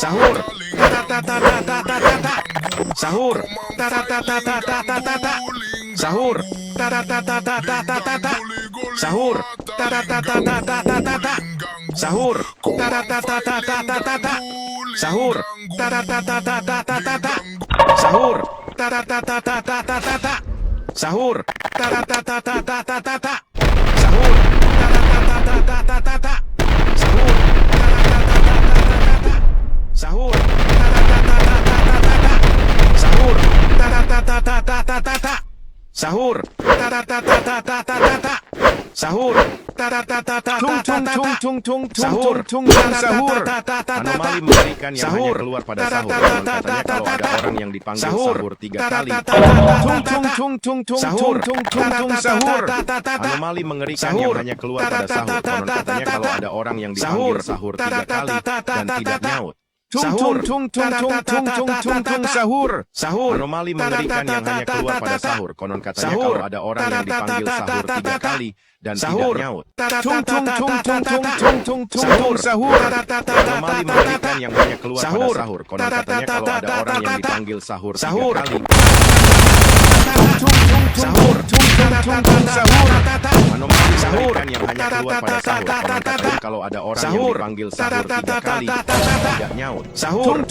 Sahur. Sahur. Sahur. Sahur. Sahur. Sahur. Sahur. Sahur. Sahur. Sahur. Sahur. Anomali mengerikan yang hanya keluar pada sahur. Katanya kalau ada orang yang dipanggil sahur 3 kali. Sahur. Anomali mengerikan yang hanya keluar pada sahur. Katanya kalau ada orang yang dipanggil sahur 3 kali dan tidak nyaut. Sahur. Sahur. Anomali mengerikan yang hanya keluar pada sahur. Konon katanya kalau ada orang yang dipanggil sahur 3 kali dan tidak nyaut. Sahur. Anomali mengerikan yang hanya keluar pada sahur. Konon katanya kalau ada orang yang dipanggil sahur 3 kali. Sahur. Anomali mengerikan yang hanya keluar pada sahur. Konon katanya kalau ada orang yang dipanggil sahur 3 kali dan tidak nyaut. Sahur.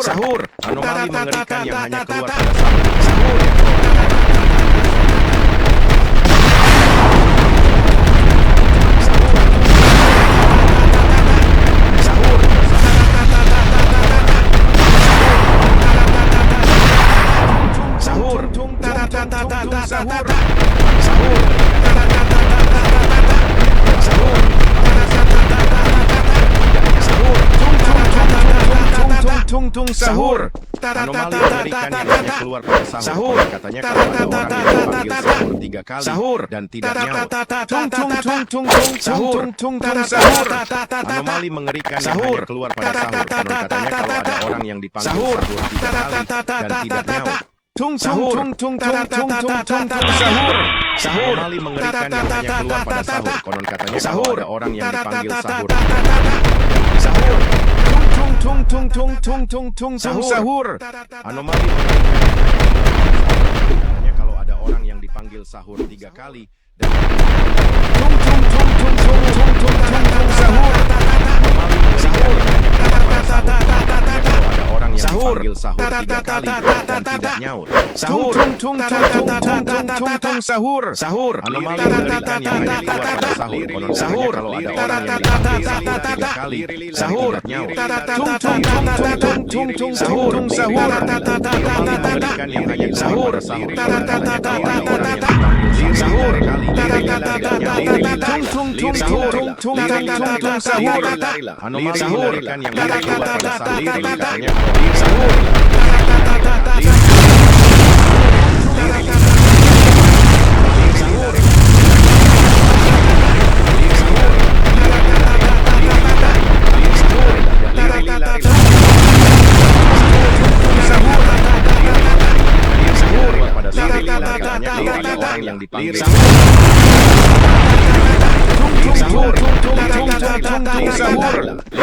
Sahur. Anomali mengerikan yang hanya keluar pada sahur. Sahur. Sahur. Anomali mengerikan yang hanya keluar pada sahur. Katanya kalau ada orang yang dipanggil sahur 3 kali dan tidak nyaut. Sahur. Anomali mengerikan yang hanya keluar pada sahur. Katanya kalau ada orang yang dipanggil sahur 3 kali dan tidak nyaut. Sahur. Anomali mengerikan yang hanya keluar pada sahur. Konon katanya kalau ada orang yang dipanggil sahur. Sahur. Sahur. Anomali mengerikan kalau ada orang yang dipanggil sahur 3 kali dan dipanggil sahur 3 kali dan tidak nyaut. Sahur. Sahur. Anomali mengerikan yang hanya keluar pada sahur. Konon katanya kalau ada orang yang dipanggil sahur 3 kali sahur nyaut. Sahur. Anomali mengerikan yang hanya keluar pada sahur. Konon katanya kalau ada orang yang dipanggil sahur 3 kali sahur. Anomali mengerikan yang hanya keluar pada sahur. Katanya sahur. Yang dipanggil sahur.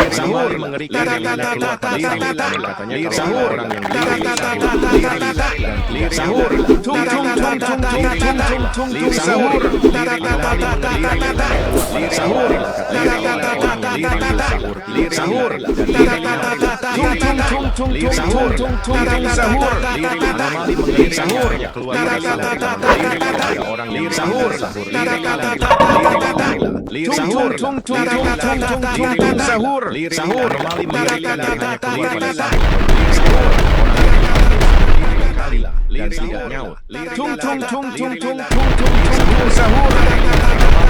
Sahur mengerikan yang hanya keluar pada sahur. Katanya kalau orang yang dipanggil sahur. Sahur. Sahur. Anomali mengerikan yang hanya keluar pada sahur. Orang yang sahur. Sahur. Sahur. Anomali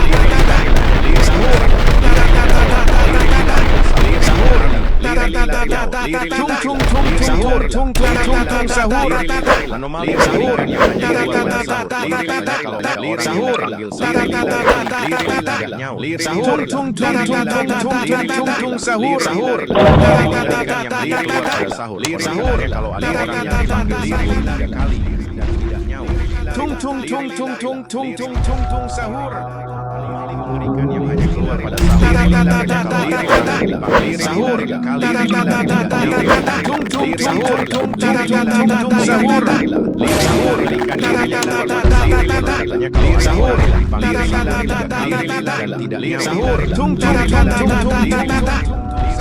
mengerikan yang hanya keluar pada sahur. Dan tidak nyaut. Sahur. Anomali sahur yang hanya keluar pada sahur. Kalau ada orang yang dipanggil tidak nyaut. Sahur. Sahur. Yang hanya keluar pada sahur. Kalau ada orang yang dipanggil 3 kali dan tidak nyaut. Sahur. Anomali mengerikan yang hanya keluar pada sahur.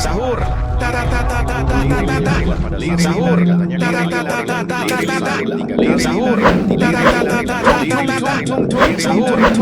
sahur, sahur, sahur,